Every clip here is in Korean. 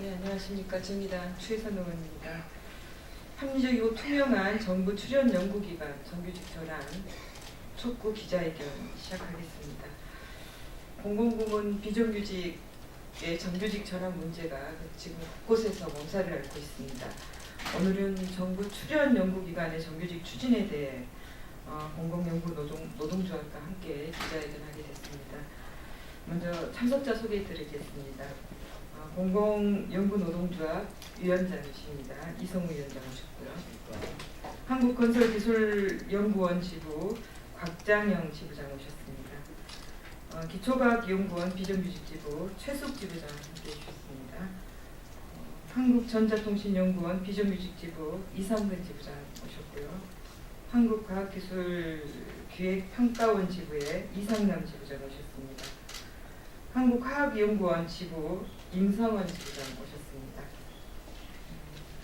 네, 안녕하십니까. 정의당 최선 의원입니다. 합리적이고 투명한 정부 출연 연구기관 정규직 전환 촉구 기자회견 시작하겠습니다. 공공부문 비정규직의 정규직 전환 문제가 지금 곳곳에서 몸살을 앓고 있습니다. 오늘은 정부 출연 연구기관의 정규직 추진에 대해 공공연구 노동조합과 함께 기자회견하게 됐습니다. 먼저 참석자 소개해드리겠습니다. 공공연구노동조합 위원장이십니다. 이성우 위원장 오셨고요. 한국건설기술연구원 지부 곽장영 지부장 오셨습니다. 기초과학연구원 비정규직 지부 최숙 지부장 함께해 주셨습니다. 한국전자통신연구원 비정규직 지부 이상근 지부장 오셨고요. 한국과학기술기획평가원 지부의 이상남 지부장 오셨습니다. 한국화학연구원 지부 임성원 지부장 오셨습니다.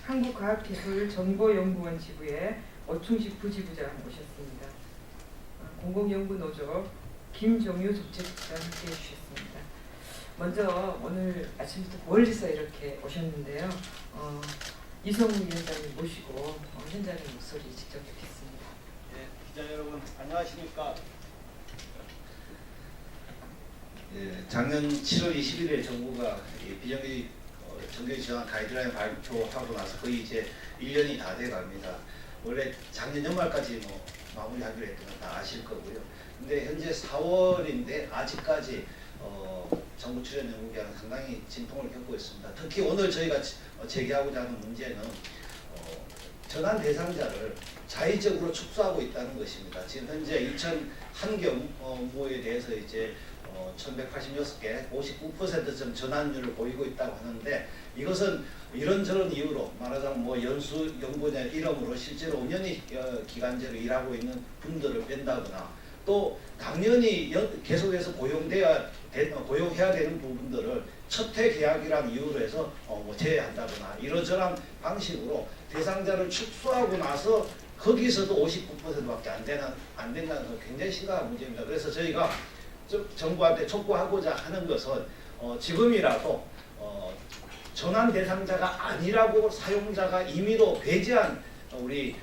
한국과학기술정보연구원 지부의 오충식 부지부장 오셨습니다. 공공연구노조 김종유 정책부장 함께해 주셨습니다. 먼저 오늘 아침부터 멀리서 이렇게 오셨는데요. 이성우 위원장님 모시고 현장의 목소리 직접 듣겠습니다. 네, 기자 여러분 안녕하십니까? 작년 7월 21일에 정부가 비정규직 정규직 전환 가이드라인 발표하고 나서 거의 이제 1년이 다 돼 갑니다. 원래 작년 연말까지 마무리하기로 했던 건 다 아실 거고요. 근데 현재 4월인데 아직까지 정부 출연 연구기관은 상당히 진통을 겪고 있습니다. 특히 오늘 저희가 제기하고자 하는 문제는 전환 대상자를 자의적으로 축소하고 있다는 것입니다. 지금 현재 2,001개 업무에 대해서 이제 1,186개, 59%쯤 전환율을 보이고 있다고 하는데, 이것은 이런저런 이유로 말하자면 연수, 연구냐 이름으로 실제로 5년이 기간제로 일하고 있는 분들을 뺀다거나, 또 당연히 계속해서 고용해야 되는 부분들을 첫해 계약이라는 이유로 해서 제외한다거나, 이러저런 방식으로 대상자를 축소하고 나서 거기서도 59%밖에 안 된다는 건 굉장히 심각한 문제입니다. 그래서 저희가 정부한테 촉구하고자 하는 것은 지금이라도 전환 대상자가 아니라고 사용자가 임의로 배제한 우리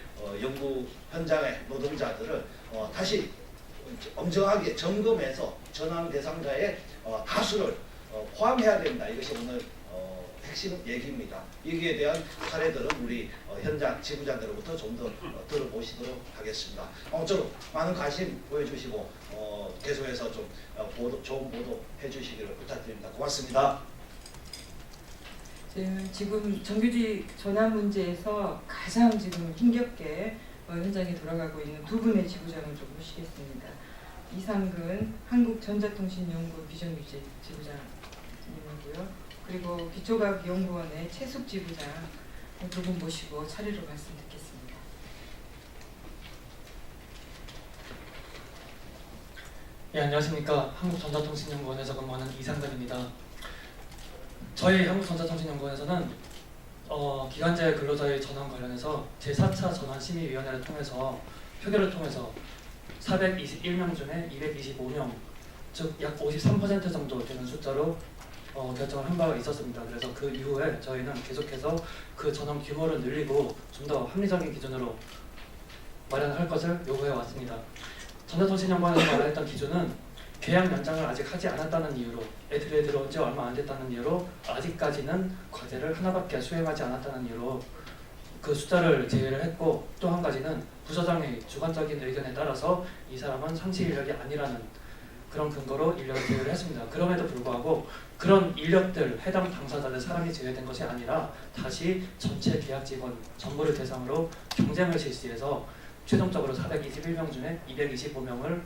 연구 현장의 노동자들을 다시 엄정하게 점검해서 전환 대상자의 다수를 포함해야 된다. 이것이 오늘 핵심 얘기입니다. 여기에 대한 사례들은 우리 현장 지부장들로부터 좀 더 들어보시도록 하겠습니다. 아무쪼록 많은 관심 보여주시고 계속해서 좀 좋은 보도 해주시기를 부탁드립니다. 고맙습니다. 지금 정규직 전환 문제에서 가장 지금 힘겹게 현장에 돌아가고 있는 두 분의 지부장을 좀 모시겠습니다. 이상근 한국전자통신연구 비정규직 지부장님이고요. 그리고 기초과학연구원의 최숙 지부장 두 분 모시고 차례로 말씀 듣겠습니다. 예, 안녕하십니까. 한국전자통신연구원에서 근무하는 이상근입니다. 저희 한국전자통신연구원에서는 기간제 근로자의 전환 관련해서 제4차 전환심의위원회를 통해서 표결을 통해서 421명 중에 225명, 즉 약 53% 정도 되는 숫자로 결정을 한 바가 있었습니다. 그래서 그 이후에 저희는 계속해서 그 전환 규모를 늘리고 좀 더 합리적인 기준으로 마련할 것을 요구해 왔습니다. 전자통신연구원에서 말했던 기준은 계약 연장을 아직 하지 않았다는 이유로, 애들에 들어온 지 얼마 안 됐다는 이유로 아직까지는 과제를 하나밖에 수행하지 않았다는 이유로 그 숫자를 제외를 했고, 또 한 가지는 부서장의 주관적인 의견에 따라서 이 사람은 상시 인력이 아니라는 그런 근거로 인력을 제외를 했습니다. 그럼에도 불구하고 그런 인력들, 해당 당사자들 사람이 제외된 것이 아니라 다시 전체 계약 직원 전부를 대상으로 경쟁을 실시해서 최종적으로 421명 중에 225명을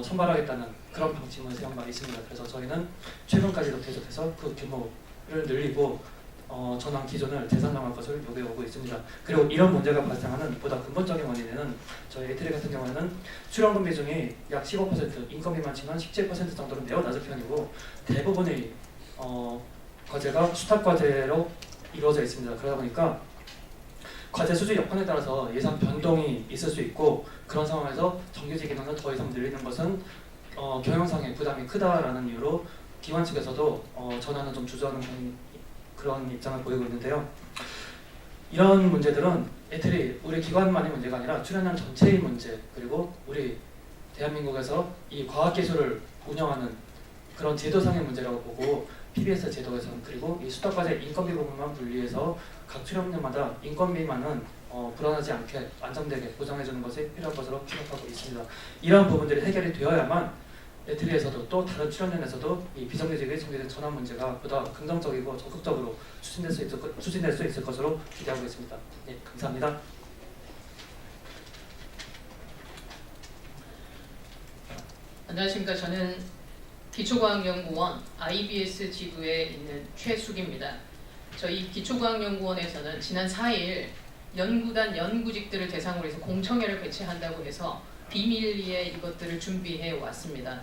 선발하겠다는 그런 방침을 세운 바 있습니다. 그래서 저희는 최근까지도 계속해서 그 규모를 늘리고 전환 기준을 재산정할 것을 요구해오고 있습니다. 그리고 이런 문제가 발생하는 보다 근본적인 원인에는 저희 에트리 같은 경우에는 출연금 비중이 약 15%, 인건비만 치면 17% 정도로 매우 낮은 편이고, 대부분의 과제가 수탁과제로 이루어져 있습니다. 그러다 보니까 과제 수주 여건에 따라서 예산 변동이 있을 수 있고, 그런 상황에서 정규직 인원을 더 이상 늘리는 것은 경영상의 부담이 크다라는 이유로 기관 측에서도 전환을 좀 주저하는 그런 입장을 보이고 있는데요. 이런 문제들은 애틀이 우리 기관만의 문제가 아니라 출연단 전체의 문제, 그리고 우리 대한민국에서 이 과학기술을 운영하는 그런 제도상의 문제라고 보고, PBS 제도에서는 그리고 이 수탁과제 인건비 부분만 분리해서 각 출연료마다 인건비만은 불안하지 않게 안정되게 보장해주는 것이 필요한 것으로 생각하고 있습니다. 이러한 부분들이 해결이 되어야만 애틀리에서도 또 다른 출연진에서도 이 비정규직의 정규직 전환 문제가 보다 긍정적이고 적극적으로 추진될 수 있을 것으로 기대하고 있습니다. 네, 감사합니다. 안녕하십니까. 저는 기초과학연구원 IBS 지부에 있는 최숙입니다. 저희 기초과학연구원에서는 지난 4일 연구단 연구직들을 대상으로 해서 공청회를 개최한다고 해서 비밀리에 이것들을 준비해 왔습니다.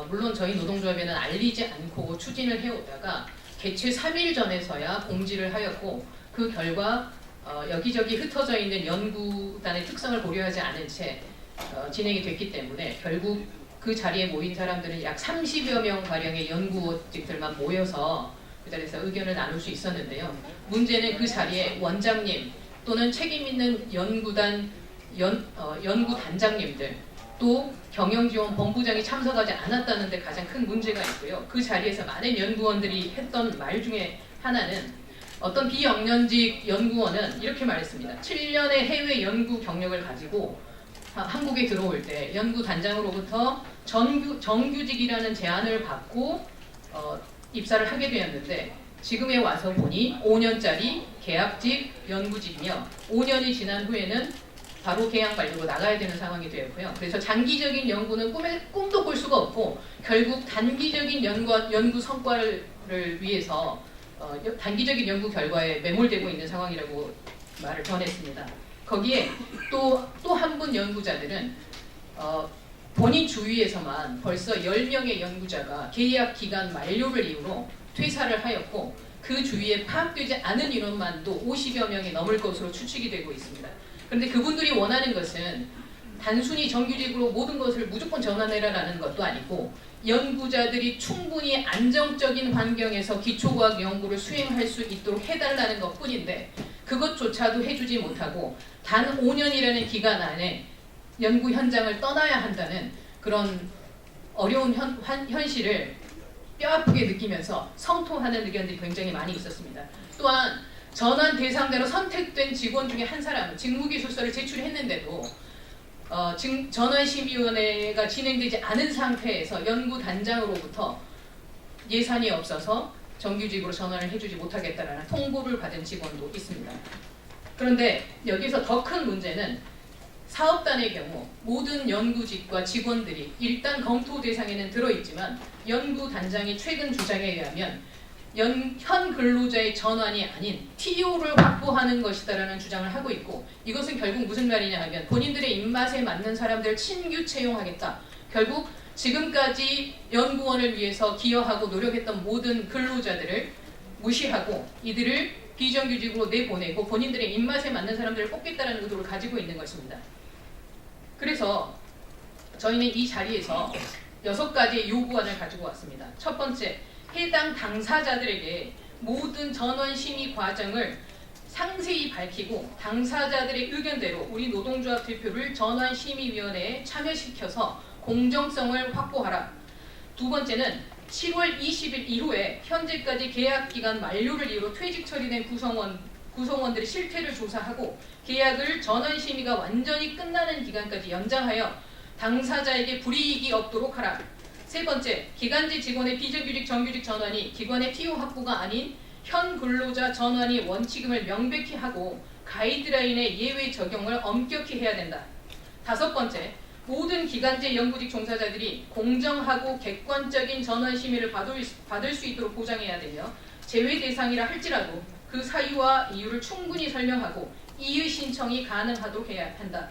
물론 저희 노동조합에는 알리지 않고 추진을 해오다가 개최 3일 전에서야 공지를 하였고, 그 결과 여기저기 흩어져 있는 연구단의 특성을 고려하지 않은 채 진행이 됐기 때문에 결국 그 자리에 모인 사람들은 약 30여 명 가량의 연구직들만 모여서 그 자리에서 의견을 나눌 수 있었는데요. 문제는 그 자리에 원장님 또는 책임 있는 연구단 연구단장님들, 또 경영지원 본부장이 참석하지 않았다는 데 가장 큰 문제가 있고요. 그 자리에서 많은 연구원들이 했던 말 중에 하나는, 어떤 비영년직 연구원은 이렇게 말했습니다. 7년의 해외 연구 경력을 가지고 한국에 들어올 때 연구단장으로부터 정규직이라는 제안을 받고 입사를 하게 되었는데, 지금에 와서 보니 5년짜리 계약직 연구직이며 5년이 지난 후에는 바로 계약 만료로 나가야 되는 상황이 되었고요. 그래서 장기적인 연구는 꿈도 꿀 수가 없고, 결국 단기적인 연구 성과를 위해서 단기적인 연구 결과에 매몰되고 있는 상황이라고 말을 전했습니다. 거기에 또 한 분 연구자들은 본인 주위에서만 벌써 10명의 연구자가 계약 기간 만료를 이유로 퇴사를 하였고, 그 주위에 파악되지 않은 인원만도 50여 명이 넘을 것으로 추측이 되고 있습니다. 그런데 그분들이 원하는 것은 단순히 정규직으로 모든 것을 무조건 전환해라라는 것도 아니고, 연구자들이 충분히 안정적인 환경에서 기초과학 연구를 수행할 수 있도록 해달라는 것뿐인데, 그것조차도 해주지 못하고 단 5년이라는 기간 안에 연구 현장을 떠나야 한다는 그런 어려운 현실을 뼈아프게 느끼면서 성토하는 의견들이 굉장히 많이 있었습니다. 또한 전환 대상자로 선택된 직원 중에 한 사람은 직무기술서를 제출했는데도 전환심의위원회가 진행되지 않은 상태에서 연구단장으로부터 예산이 없어서 정규직으로 전환을 해주지 못하겠다라는 통보를 받은 직원도 있습니다. 그런데 여기서 더 큰 문제는, 사업단의 경우 모든 연구직과 직원들이 일단 검토 대상에는 들어있지만 연구단장이 최근 주장에 의하면 현 근로자의 전환이 아닌 TO를 확보하는 것이다라는 주장을 하고 있고, 이것은 결국 무슨 말이냐 하면 본인들의 입맛에 맞는 사람들을 신규 채용하겠다. 결국 지금까지 연구원을 위해서 기여하고 노력했던 모든 근로자들을 무시하고 이들을 비정규직으로 내보내고 본인들의 입맛에 맞는 사람들을 뽑겠다는 의도를 가지고 있는 것입니다. 그래서 저희는 이 자리에서 6가지의 요구안을 가지고 왔습니다. 첫 번째, 해당 당사자들에게 모든 전원 심의 과정을 상세히 밝히고 당사자들의 의견대로 우리 노동조합 대표를 전환심의위원회에 참여시켜서 공정성을 확보하라. 두 번째는 7월 20일 이후에 현재까지 계약기간 만료를 이유로 퇴직 처리된 구성원들의 실태를 조사하고 계약을 전환심의가 완전히 끝나는 기간까지 연장하여 당사자에게 불이익이 없도록 하라. 세 번째, 기간제 직원의 비정규직 정규직 전환이 기관의 TO 확보가 아닌 현 근로자 전환이 원칙임을 명백히 하고 가이드라인의 예외 적용을 엄격히 해야 된다. 다섯 번째, 모든 기간제 연구직 종사자들이 공정하고 객관적인 전환 심의를 받을 수 있도록 보장해야 되며, 제외 대상이라 할지라도 그 사유와 이유를 충분히 설명하고 이의 신청이 가능하도록 해야 한다.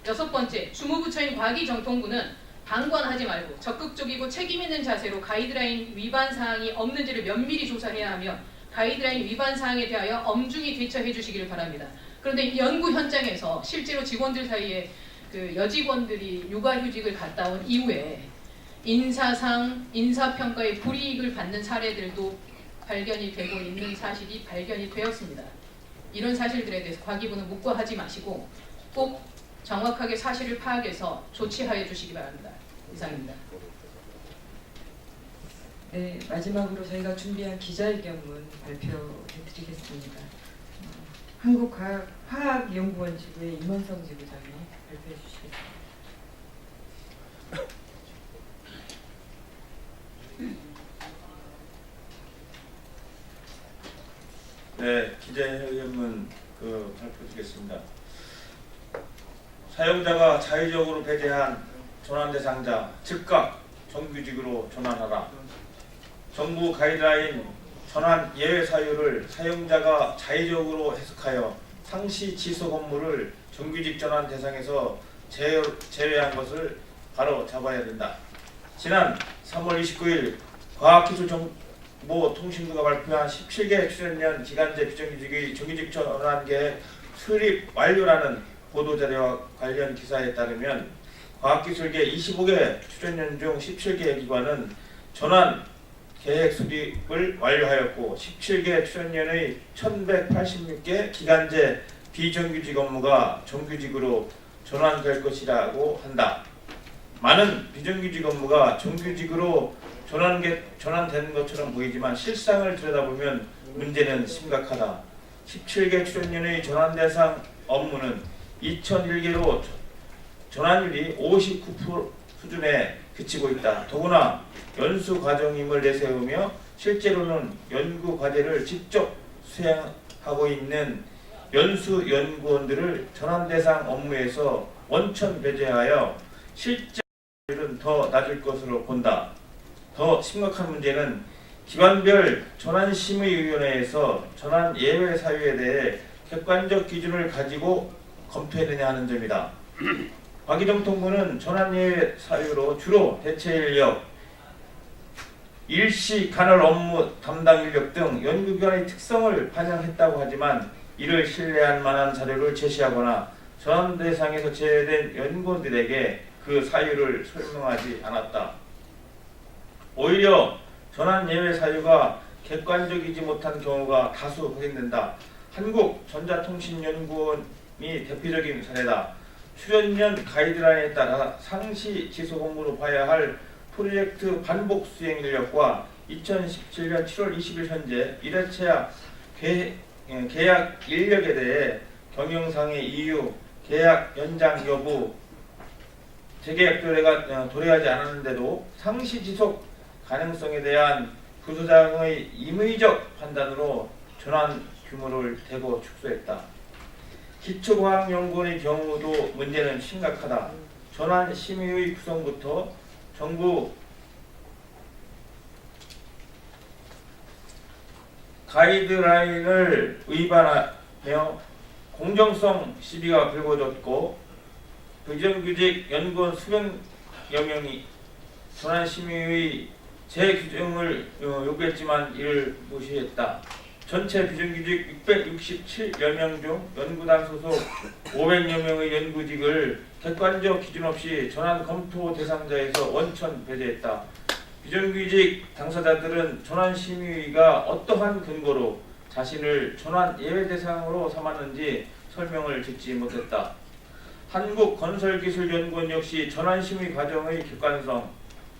여섯 번째, 주무부처인 과기정통부는 방관하지 말고 적극적이고 책임 있는 자세로 가이드라인 위반 사항이 없는지를 면밀히 조사해야 하며 가이드라인 위반 사항에 대하여 엄중히 대처해 주시기를 바랍니다. 그런데 연구 현장에서 실제로 직원들 사이에 그 여직원들이 육아휴직을 갔다 온 이후에 인사상, 인사평가에 불이익을 받는 사례들도 발견이 되고 있는 사실이 발견이 되었습니다. 이런 사실들에 대해서 과기부는 묵과하지 마시고 꼭 정확하게 사실을 파악해서 조치하여 주시기 바랍니다. 이상입니다. 네, 마지막으로 저희가 준비한 기자회견문 발표해 드리겠습니다. 한국화학연구원 지부의 임원성 지부장이 발표해 주시겠습니다. 네, 기자회견문 발표드리겠습니다. 사용자가 자의적으로 배제한 전환 대상자 즉각 정규직으로 전환하라. 정부 가이드라인 전환 예외 사유를 사용자가 자의적으로 해석하여 상시 지속 업무를 정규직 전환 대상에서 제외한 것을 바로 잡아야 된다. 지난 3월 29일 과학기술정보통신부가 발표한 17개 출연년 기간제 비정규직의 정규직 전환 계획 수립 완료라는 보도자료와 관련 기사에 따르면 과학기술계 25개 출연년 중 17개 기관은 전환 계획 수립을 완료하였고 17개 출연년의 1186개 기간제 비정규직 업무가 정규직으로 전환될 것이라고 한다. 많은 비정규직 업무가 정규직으로 전환되는 것처럼 보이지만 실상을 들여다보면 문제는 심각하다. 17개 출연년의 전환 대상 업무는 2001개로 전환율이 59% 수준에 그치고 있다. 더구나 연수 과정임을 내세우며 실제로는 연구 과제를 직접 수행하고 있는 연수 연구원들을 전환 대상 업무에서 원천 배제하여 실제율은 더 낮을 것으로 본다. 더 심각한 문제는 기관별 전환심의위원회에서 전환 예외 사유에 대해 객관적 기준을 가지고 검토해내냐 하는 점이다. 과기정통부는 전환 예외 사유로 주로 대체 인력, 일시 간헐 업무 담당 인력 등 연구기관의 특성을 반영했다고 하지만 이를 신뢰할 만한 자료를 제시하거나 전환 대상에서 제외된 연구원들에게 그 사유를 설명하지 않았다. 오히려 전환 예외 사유가 객관적이지 못한 경우가 다수 확인된다. 한국전자통신연구원이 대표적인 사례다. 출연년 가이드라인에 따라 상시 지속 업무로 봐야 할 프로젝트 반복 수행 인력과 2017년 7월 20일 현재 1회차 계약 인력에 대해 경영상의 이유, 계약 연장 여부, 재계약 도래가 도래하지 않았는데도 상시 지속 가능성에 대한 부소장의 임의적 판단으로 전환 규모를 대거 축소했다. 기초과학연구원의 경우도 문제는 심각하다. 전환 심의의 구성부터 정부 가이드라인을 위반하며 공정성 시비가 불거졌고 비정규직 연구원 수백 여명이 전환심의의 재규정을 요구했지만 이를 무시했다. 전체 비정규직 667여 명 중 연구단 소속 500여 명의 연구직을 객관적 기준 없이 전환 검토 대상자에서 원천 배제했다. 비정규직 당사자들은 전환심의위가 어떠한 근거로 자신을 전환 예외 대상으로 삼았는지 설명을 듣지 못했다. 한국건설기술연구원 역시 전환심의 과정의 객관성,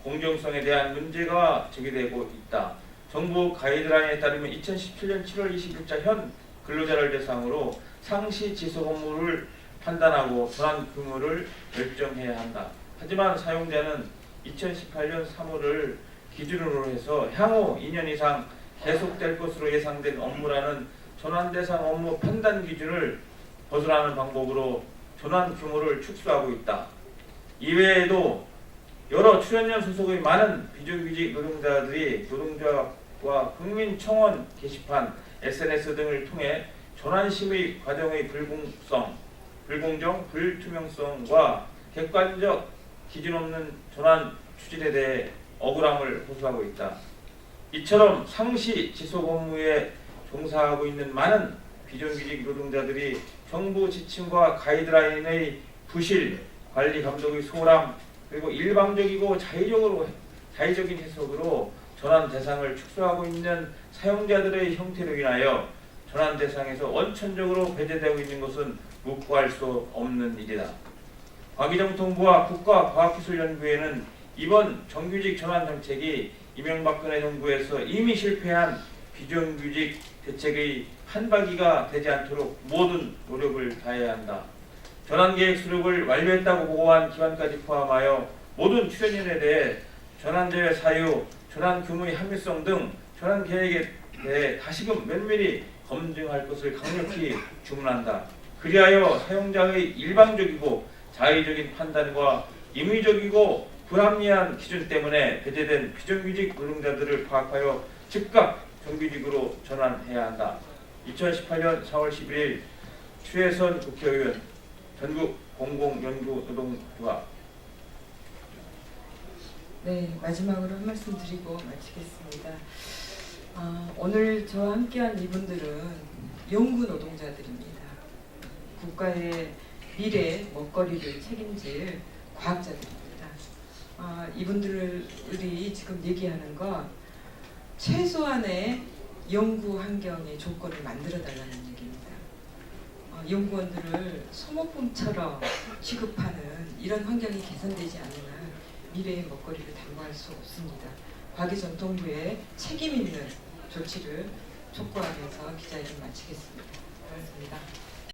공정성에 대한 문제가 제기되고 있다. 정부 가이드라인에 따르면 2017년 7월 20일자 현 근로자를 대상으로 상시 지속 업무를 판단하고 전환 규모를 결정해야 한다. 하지만 사용자는 2018년 3월을 기준으로 해서 향후 2년 이상 계속될 것으로 예상된 업무라는 전환 대상 업무 판단 기준을 벗어나는 방법으로 전환 규모를 축소하고 있다. 이외에도 여러 출연년 소속의 많은 비정규직 노동자들이 노동조합과 국민청원 게시판, SNS 등을 통해 전환심의 과정의 불공정, 불투명성과 객관적 기준 없는 전환 추진에 대해 억울함을 호소하고 있다. 이처럼 상시 지속 업무에 종사하고 있는 많은 비정규직 노동자들이 정부 지침과 가이드라인의 부실, 관리 감독의 소홀함, 그리고 일방적이고 자의적인 해석으로 전환 대상을 축소하고 있는 사용자들의 형태로 인하여 전환 대상에서 원천적으로 배제되고 있는 것은 묵과할 수 없는 일이다. 과기정통부와 국가과학기술연구회는 이번 정규직 전환 정책이 이명박근혜 정부에서 이미 실패한 비정규직 대책의 한 바퀴가 되지 않도록 모든 노력을 다해야 한다. 전환계획 수립을 완료했다고 보고한 기관까지 포함하여 모든 출연인에 대해 전환제외 사유, 전환 규모의 합리성 등 전환계획에 대해 다시금 면밀히 검증할 것을 강력히 주문한다. 그리하여 사용자의 일방적이고 자의적인 판단과 임의적이고 불합리한 기준 때문에 배제된 비정규직 노동자들을 파악하여 즉각 정규직으로 전환해야 한다. 2018년 4월 11일 추혜선 국회의원 전국 공공연구노동조합. 네, 마지막으로 한 말씀 드리고 마치겠습니다. 오늘 저와 함께한 이분들은 연구 노동자들입니다. 국가의 미래 먹거리를 책임질 과학자들입니다. 이분들이 지금 얘기하는 건 최소한의 연구 환경의 조건을 만들어달라는 얘기입니다. 연구원들을 소모품처럼 취급하는 이런 환경이 개선되지 않는 한 미래의 먹거리를 담보할 수 없습니다. 과기정통부의 책임 있는 조치를 촉구하면서 기자회견 마치겠습니다. 고맙습니다.